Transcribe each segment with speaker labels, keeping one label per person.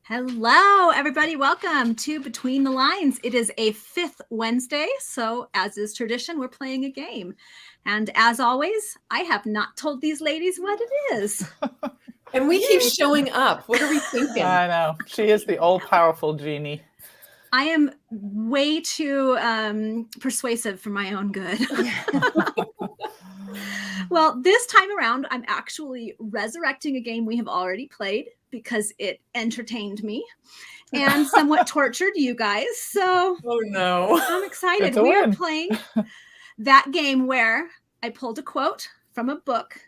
Speaker 1: Hello, everybody. Welcome to Between the Lines. It is a fifth Wednesday, so as is tradition, we're playing a game. And as always, I have not told these ladies what it is.
Speaker 2: And we keep showing up. What are we thinking?
Speaker 3: I know. She is the all-powerful genie.
Speaker 1: I am way too persuasive for my own good. Well, this time around, I'm actually resurrecting a game we have already played because it entertained me and somewhat tortured you guys. So
Speaker 2: oh no,
Speaker 1: I'm excited. We are playing that game where I pulled a quote from a book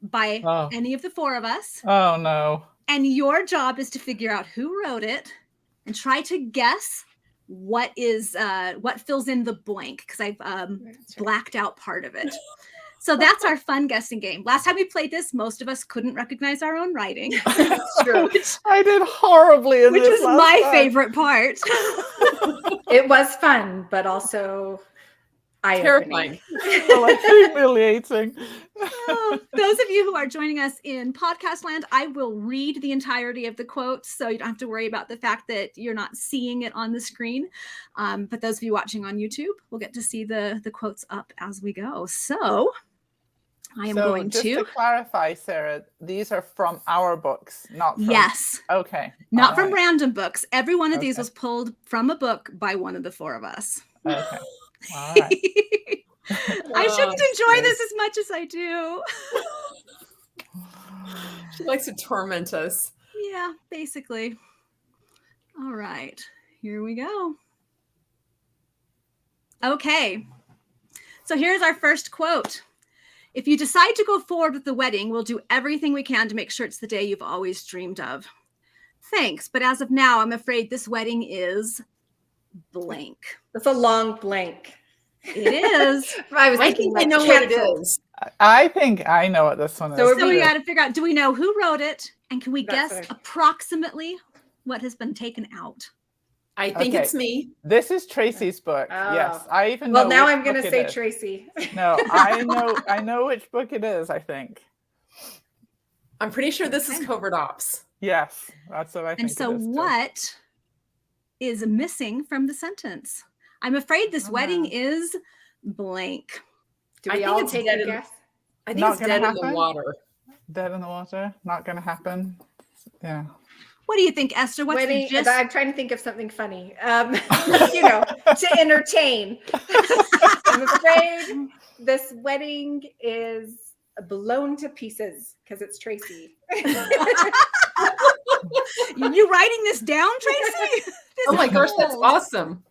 Speaker 1: by any of the four of us.
Speaker 3: Oh no.
Speaker 1: And your job is to figure out who wrote it and try to guess what fills in the blank, because I've blacked out part of it. So that's our fun guessing game. Last time we played this, most of us couldn't recognize our own writing.
Speaker 3: True. I did horribly in
Speaker 1: which
Speaker 3: this
Speaker 1: was my favorite part.
Speaker 4: It was fun, but also
Speaker 2: terrifying.
Speaker 3: Humiliating.
Speaker 1: Those of you who are joining us in podcast land, I will read the entirety of the quote, so you don't have to worry about the fact that you're not seeing it on the screen. But those of you watching on YouTube will get to see the quotes up as we go. So I am going
Speaker 3: just to clarify, Sarah, these are from our books, not from...
Speaker 1: Yes.
Speaker 3: Okay.
Speaker 1: Not from random books. Every one of these was pulled from a book by one of the four of us.
Speaker 3: Okay. All right.
Speaker 1: I shouldn't enjoy this as much as I do.
Speaker 2: She likes to torment us.
Speaker 1: Yeah, basically. All right, here we go. Okay, so here's our first quote. If you decide to go forward with the wedding, we'll do everything we can to make sure it's the day you've always dreamed of. Thanks, but as of now, I'm afraid this wedding is blank.
Speaker 4: It's a long blank.
Speaker 1: It is.
Speaker 4: I think
Speaker 2: I know what it is.
Speaker 3: I think I know what this one is.
Speaker 1: So we got to figure out, do we know who wrote it? And can we guess approximately what has been taken out?
Speaker 2: I think it's me.
Speaker 3: This is Tracy's book.
Speaker 4: Oh.
Speaker 3: Yes. I even know.
Speaker 4: Well, now I'm going to say Tracy.
Speaker 3: No, I know which book it is, I think.
Speaker 2: I'm pretty sure this is Covert Ops.
Speaker 3: Yes, that's what I think.
Speaker 1: And so what is missing from the sentence? I'm afraid this wedding is blank.
Speaker 4: Do we all take a guess?
Speaker 2: I think it's dead in the water.
Speaker 3: Dead in the water? Not going to happen? Yeah.
Speaker 1: What do you think, Esther? What's
Speaker 4: wedding,
Speaker 1: the gist?
Speaker 4: I'm trying to think of something funny, to entertain. I'm afraid this wedding is blown to pieces because it's Tracy.
Speaker 1: You writing this down, Tracy?
Speaker 2: Oh my gosh, that's awesome.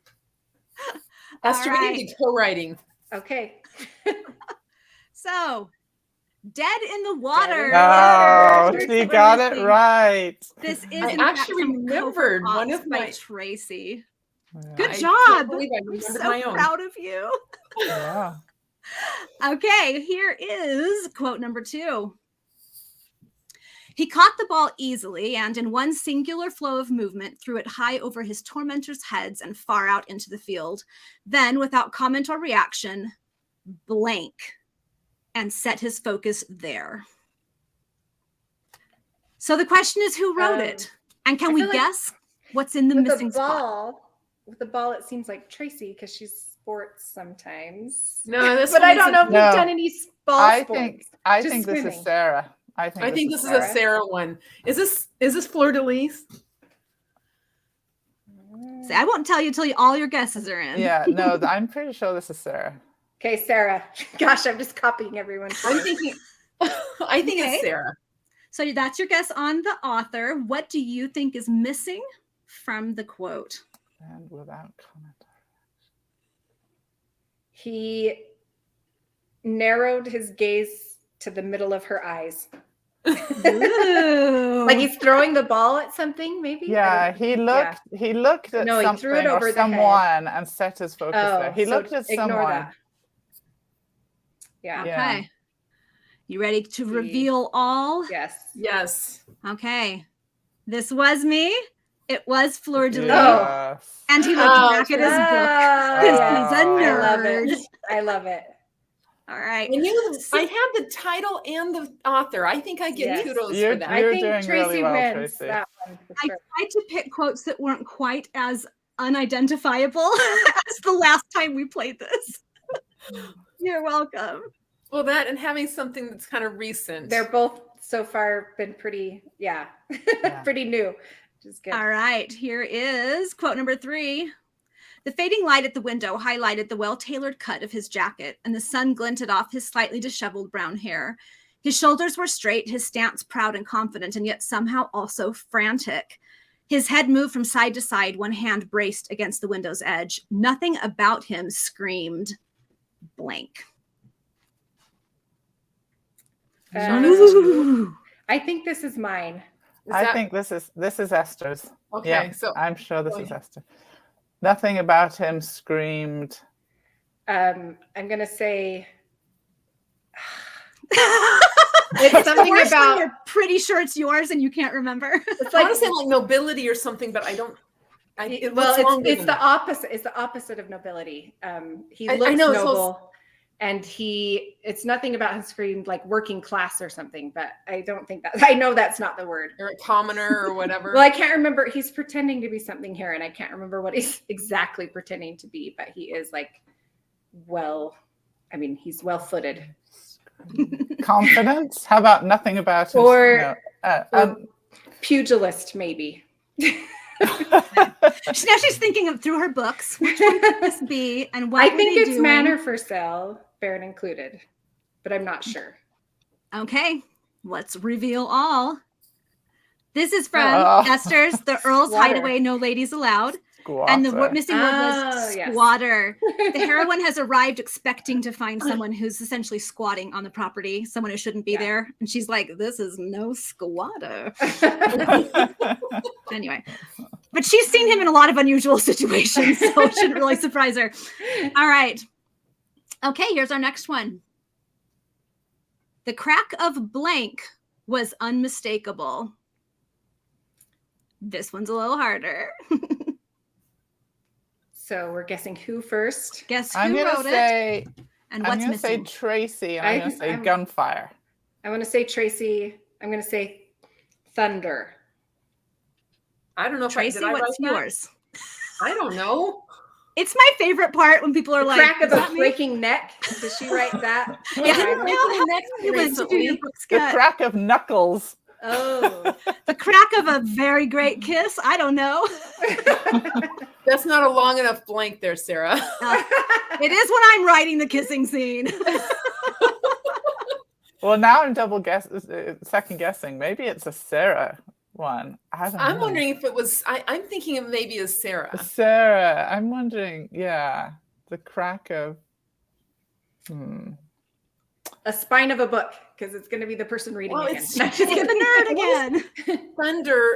Speaker 2: Esther,
Speaker 1: right.
Speaker 2: we need to co-writing.
Speaker 4: Okay.
Speaker 1: So, dead in the water.
Speaker 3: Oh, she got it right.
Speaker 1: This is
Speaker 2: I actually remembered one of my
Speaker 1: Tracy.
Speaker 3: Yeah.
Speaker 1: Good
Speaker 2: I
Speaker 1: job.
Speaker 2: can't believe I remembered my
Speaker 1: so
Speaker 2: own.
Speaker 1: proud of you.
Speaker 3: Yeah.
Speaker 1: Okay, here is quote number 2. He caught the ball easily and in one singular flow of movement threw it high over his tormentors' heads and far out into the field. Then, without comment or reaction, blank, and set his focus there. So the question is, who wrote it? And can we guess what's in the missing spot?
Speaker 4: With the ball, it seems like Tracy because she's sports sometimes.
Speaker 2: No,
Speaker 4: but I don't know if we've done any ball sports.
Speaker 3: I think this is Sarah. I think
Speaker 2: this is a Sarah one. Is this Fleur de Lis?
Speaker 1: See, I won't tell you until all your guesses are in.
Speaker 3: Yeah, no, I'm pretty sure this is Sarah.
Speaker 4: Okay, Sarah. Gosh, I'm just copying everyone.
Speaker 2: I think it's Sarah.
Speaker 1: So that's your guess on the author. What do you think is missing from the quote?
Speaker 3: And without comment.
Speaker 4: He narrowed his gaze to the middle of her eyes. Like he's throwing the ball at something, maybe?
Speaker 3: Yeah, he looked at something
Speaker 4: threw it over
Speaker 3: or someone and set his focus there. He looked at someone.
Speaker 4: That. Yeah.
Speaker 1: Okay. You ready to reveal all?
Speaker 4: Yes.
Speaker 2: Yes.
Speaker 1: Okay. This was me. It was Fleur de Lis.
Speaker 3: Yes.
Speaker 1: And he looked back at his book. Because he's a nerd.
Speaker 4: I love it.
Speaker 1: All right.
Speaker 2: I had the title and the author. I think I get
Speaker 4: Yes.
Speaker 2: kudos
Speaker 3: You're-
Speaker 2: for that.
Speaker 4: I think
Speaker 3: doing
Speaker 4: Tracy
Speaker 3: really well,
Speaker 4: wins
Speaker 3: Tracy.
Speaker 4: that one for
Speaker 1: I
Speaker 4: sure.
Speaker 1: tried to pick quotes that weren't quite as unidentifiable as the last time we played this. You're welcome.
Speaker 2: Well, that and having something that's kind of recent.
Speaker 4: They're both so far been pretty, pretty new, which is good.
Speaker 1: All right, here is quote number 3. The fading light at the window highlighted the well-tailored cut of his jacket, and the sun glinted off his slightly disheveled brown hair. His shoulders were straight, his stance proud and confident, and yet somehow also frantic. His head moved from side to side, one hand braced against the window's edge. Nothing about him screamed blank. Ooh.
Speaker 4: I think this is mine.
Speaker 3: I think this is Esther's.
Speaker 2: Okay,
Speaker 3: Yeah,
Speaker 2: so
Speaker 3: I'm sure this
Speaker 2: go
Speaker 3: is
Speaker 2: ahead.
Speaker 3: Esther. Nothing about him screamed.
Speaker 4: I'm gonna say
Speaker 1: It's
Speaker 4: it's something
Speaker 1: the worst when
Speaker 4: about.
Speaker 1: you're pretty sure it's yours and you can't remember.
Speaker 4: It's
Speaker 2: I
Speaker 4: like
Speaker 2: want to say like nobility or something, but I don't. It
Speaker 4: well,
Speaker 2: looks longer
Speaker 4: it's
Speaker 2: than
Speaker 4: the
Speaker 2: that.
Speaker 4: opposite. It's the opposite of nobility. He
Speaker 2: I
Speaker 4: looks
Speaker 2: know, so-
Speaker 4: noble, and it's nothing about him screamed like working class or something. But I don't think that. I know that's not the word.
Speaker 2: Or a commoner or whatever.
Speaker 4: Well, I can't remember. He's pretending to be something here, and I can't remember what he's exactly pretending to be. But he is like, he's well-footed.
Speaker 3: Confidence? How about nothing about him?
Speaker 4: Or-
Speaker 3: No,
Speaker 4: Pugilist, maybe.
Speaker 1: Now she's thinking of through her books. Which one could this be? And what
Speaker 4: I
Speaker 1: were
Speaker 4: think
Speaker 1: they
Speaker 4: it's
Speaker 1: doing?
Speaker 4: manner for sale, Baron included, but I'm not sure.
Speaker 1: Okay, let's reveal all. This is from
Speaker 3: Oh.
Speaker 1: Esther's The Earl's
Speaker 4: Squatter.
Speaker 1: Hideaway, No Ladies Allowed. And the missing word was
Speaker 4: yes.
Speaker 1: squatter. The heroine has arrived expecting to find someone who's essentially squatting on the property, someone who shouldn't be
Speaker 4: Yeah.
Speaker 1: there. And she's like, this is no squatter. Anyway, but she's seen him in a lot of unusual situations, so it shouldn't really surprise her. All right. Okay, here's our next one. The crack of blank was unmistakable. This one's a little harder.
Speaker 4: So we're guessing who first?
Speaker 1: Guess
Speaker 3: I'm
Speaker 1: who
Speaker 3: gonna
Speaker 1: wrote it
Speaker 3: say.
Speaker 1: and
Speaker 3: I'm
Speaker 1: what's
Speaker 3: gonna say
Speaker 1: missing?
Speaker 3: Tracy, and I'm gonna say
Speaker 4: I'm-
Speaker 3: gunfire.
Speaker 4: I want to say Tracy. I'm going to say thunder.
Speaker 2: I don't know if
Speaker 1: Tracy,
Speaker 2: did I
Speaker 1: what's
Speaker 2: write that?
Speaker 1: yours?
Speaker 2: I don't know.
Speaker 1: It's my favorite part when people are
Speaker 4: The
Speaker 1: like,
Speaker 4: crack of
Speaker 1: "Is
Speaker 4: a
Speaker 1: that me?"
Speaker 4: breaking neck. Did she write that?
Speaker 1: Yeah.
Speaker 2: Didn't
Speaker 1: How
Speaker 2: make
Speaker 1: have
Speaker 2: any next
Speaker 1: you went to do your
Speaker 2: recently.
Speaker 1: books,
Speaker 3: The
Speaker 1: Scott?
Speaker 3: crack of knuckles.
Speaker 4: Oh.
Speaker 1: The crack of a very great kiss. I don't know.
Speaker 2: That's not a long enough blank there, Sarah.
Speaker 1: It is when I'm writing the kissing scene.
Speaker 3: Well, now I'm second guessing. Maybe it's a Sarah one. I don't know.
Speaker 2: I'm wondering if it was. I'm thinking it maybe is Sarah.
Speaker 3: Sarah. I'm wondering. Yeah, the crack of.
Speaker 4: A spine of a book, because it's going to be the person reading
Speaker 2: Well,
Speaker 4: again.
Speaker 2: it's-
Speaker 1: Get the nerd again.
Speaker 2: Thunder.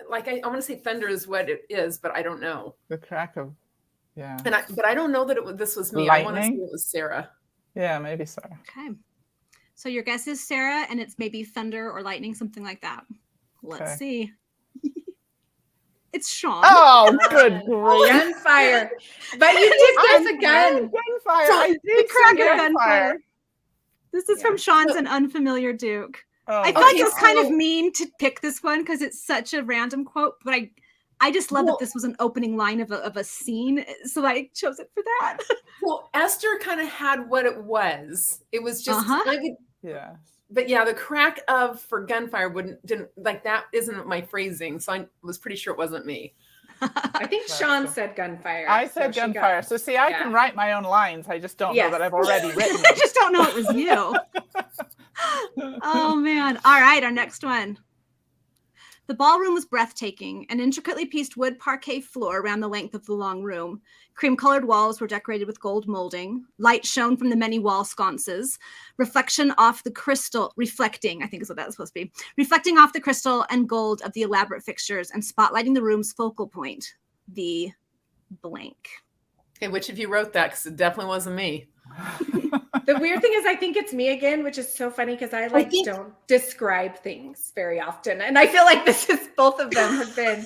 Speaker 2: Like I want to say thunder is what it is, but I don't know.
Speaker 3: The crack of. Yeah.
Speaker 2: But I don't know that this was me. I want to say
Speaker 3: Lightning?
Speaker 2: it was Sarah.
Speaker 3: Yeah, maybe Sarah.
Speaker 1: Okay. So your guess is Sarah, and it's maybe thunder or lightning, something like that. Let's
Speaker 3: Okay.
Speaker 1: see. It's Sean.
Speaker 3: Oh, good grief.
Speaker 4: Gunfire. But you did guess a gun.
Speaker 3: Gunfire.
Speaker 1: So
Speaker 3: I
Speaker 1: the
Speaker 3: did
Speaker 1: crack
Speaker 3: say
Speaker 1: of gunfire. This is
Speaker 4: Yeah.
Speaker 1: from Sean's An Unfamiliar Duke.
Speaker 3: Oh,
Speaker 1: I thought
Speaker 2: Okay,
Speaker 1: it was kind of
Speaker 2: so-
Speaker 1: mean to pick this one because it's such a random quote, but I just love
Speaker 2: Well-
Speaker 1: that this was an opening line of a scene, so I chose it for that.
Speaker 2: Well, Esther kind of had what it was. It was just.
Speaker 1: Uh-huh.
Speaker 3: yeah.
Speaker 2: But yeah, the crack of for gunfire didn't like that. Isn't my phrasing? So I was pretty sure it wasn't me.
Speaker 4: I think
Speaker 3: That's
Speaker 4: Sean
Speaker 3: cool.
Speaker 4: said gunfire.
Speaker 3: I said
Speaker 4: so she got-
Speaker 3: gunfire. So see, I can
Speaker 4: yeah.
Speaker 3: write my own lines. I just don't know
Speaker 4: Yes.
Speaker 3: that I've already written
Speaker 1: I
Speaker 3: them.
Speaker 1: just don't know it was you. Oh man. All right, our next one. The ballroom was breathtaking. An intricately pieced wood parquet floor ran the length of the long room. Cream-colored walls were decorated with gold molding. Light shone from the many wall sconces. Reflecting, I think is what that was supposed to be. Reflecting off the crystal and gold of the elaborate fixtures and spotlighting the room's focal point, the blank.
Speaker 2: Okay, which of you wrote that? Because it definitely wasn't me.
Speaker 4: The weird thing is, I think it's me again, which is so funny because I don't describe things very often, and I feel like both of them have been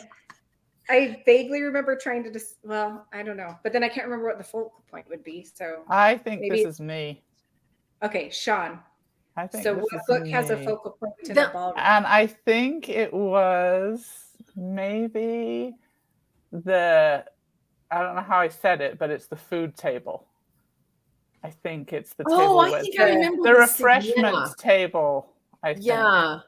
Speaker 4: I vaguely remember trying to just, well, I don't know. But then I can't remember what the focal point would be. So,
Speaker 3: I think
Speaker 4: maybe-
Speaker 3: this is me.
Speaker 4: okay, Sean.
Speaker 3: I think
Speaker 4: So
Speaker 3: this
Speaker 4: what
Speaker 3: is
Speaker 4: book has a
Speaker 3: me.
Speaker 4: focal point in
Speaker 2: The-
Speaker 4: a ballroom?
Speaker 3: And I think it was maybe I don't know how I said it, but it's the food table. I think it's the
Speaker 2: Oh,
Speaker 3: table
Speaker 2: I
Speaker 3: with
Speaker 2: think I remember
Speaker 3: the
Speaker 2: this scene,
Speaker 3: refreshments table. I think.
Speaker 2: Yeah.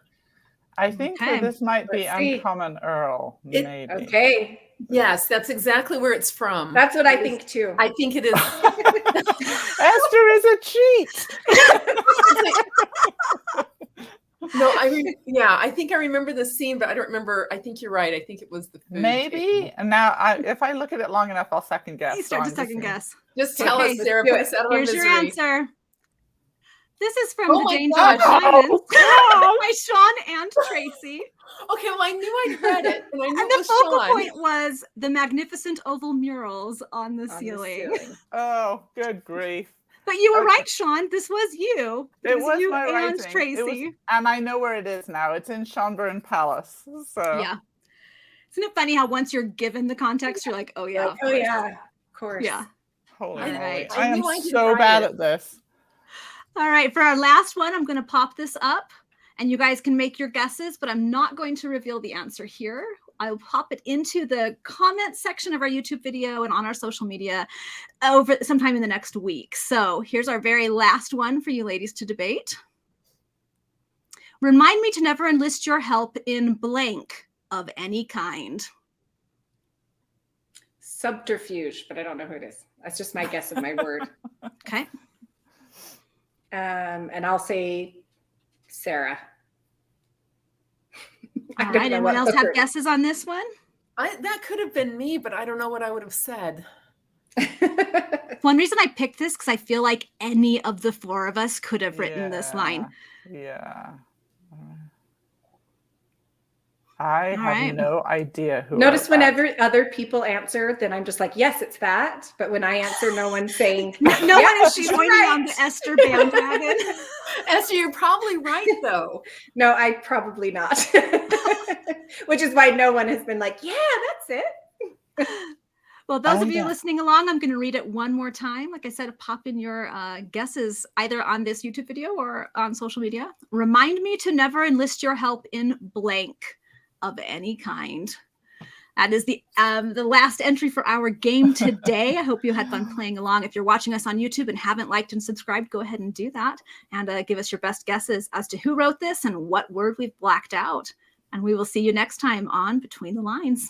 Speaker 3: I think
Speaker 1: Okay.
Speaker 3: this might be
Speaker 4: Let's see.
Speaker 3: Uncommon Earl.
Speaker 2: It-
Speaker 3: Maybe.
Speaker 4: Okay.
Speaker 2: Yes, that's exactly where it's from.
Speaker 4: That's what I think too.
Speaker 2: I think it is.
Speaker 3: Esther is a cheat.
Speaker 2: No, I think I remember the scene, but I don't remember. I think you're right. I think it was the food
Speaker 3: Maybe.
Speaker 2: table.
Speaker 3: And now, if I look at it long enough, I'll second guess.
Speaker 1: You
Speaker 3: so
Speaker 1: start to
Speaker 3: I'm just
Speaker 1: second
Speaker 3: gonna-
Speaker 1: guess.
Speaker 2: Just tell
Speaker 1: Okay,
Speaker 2: us, Sarah.
Speaker 4: let's do
Speaker 2: Put
Speaker 4: it.
Speaker 2: us out of our
Speaker 1: Here's your
Speaker 2: misery.
Speaker 1: answer. This is from
Speaker 2: Oh
Speaker 1: the
Speaker 2: my
Speaker 1: Jane
Speaker 2: gosh.
Speaker 1: Dodge Diamonds
Speaker 3: Oh,
Speaker 1: by Sean and Tracy.
Speaker 2: Okay, well, I knew I'd read it, and I knew
Speaker 1: And
Speaker 2: it
Speaker 1: the
Speaker 2: was
Speaker 1: focal
Speaker 2: Sean.
Speaker 1: point was the magnificent oval murals on the
Speaker 4: On the
Speaker 1: ceiling.
Speaker 4: ceiling.
Speaker 3: Oh, good grief.
Speaker 1: But you were
Speaker 3: Okay.
Speaker 1: right, Sean. This was you.
Speaker 3: It was
Speaker 1: you
Speaker 3: my
Speaker 1: and
Speaker 3: writing.
Speaker 1: Tracy.
Speaker 3: It was, and I know where it is now. It's in Schönbrunn Palace. So
Speaker 1: Yeah. Isn't it funny how once you're given the context, you're like, oh yeah.
Speaker 4: Like,
Speaker 1: of
Speaker 4: oh
Speaker 1: course.
Speaker 4: yeah, of course.
Speaker 1: Yeah.
Speaker 3: holy
Speaker 1: All
Speaker 3: moly.
Speaker 1: right.
Speaker 3: I am
Speaker 2: knew I could
Speaker 3: so
Speaker 2: write
Speaker 3: bad
Speaker 2: it.
Speaker 3: at this.
Speaker 1: All right, for our last one, I'm going to pop this up and you guys can make your guesses, but I'm not going to reveal the answer here. I'll pop it into the comment section of our YouTube video and on our social media over sometime in the next week. So here's our very last one for you ladies to debate. Remind me to never enlist your help in blank of any kind.
Speaker 4: Subterfuge, but I don't know who it is. That's just my guess of my word.
Speaker 1: Okay.
Speaker 4: And I'll say Sarah. I
Speaker 1: All
Speaker 4: don't
Speaker 1: right.
Speaker 4: know
Speaker 1: Anyone
Speaker 4: what
Speaker 1: else
Speaker 4: book
Speaker 1: have
Speaker 4: it-
Speaker 1: guesses on this one?
Speaker 2: That could have been me, but I don't know what I would have said.
Speaker 1: One reason I picked this because I feel like any of the four of us could have written this line.
Speaker 3: Yeah. I
Speaker 1: All
Speaker 3: have
Speaker 1: right.
Speaker 3: no idea who.
Speaker 4: Notice
Speaker 3: wrote that.
Speaker 4: whenever other people answer, then I'm just like, yes, it's that. But when I answer, no one's saying,
Speaker 1: No
Speaker 4: "Yeah,
Speaker 1: one is
Speaker 4: she's
Speaker 1: joining
Speaker 4: right."
Speaker 1: on the Esther bandwagon.
Speaker 2: Esther, you're probably right, though.
Speaker 4: No, I probably not. Which is why no one has been like, yeah, that's it.
Speaker 1: Well, those of
Speaker 3: I
Speaker 1: you
Speaker 3: know.
Speaker 1: listening along, I'm going to read it one more time. Like I said, pop in your guesses either on this YouTube video or on social media. Remind me to never enlist your help in blank of any kind. That is the last entry for our game today. I hope you had fun playing along. If you're watching us on YouTube and haven't liked and subscribed, go ahead and do that and give us your best guesses as to who wrote this and what word we've blacked out. And we will see you next time on Between the Lines.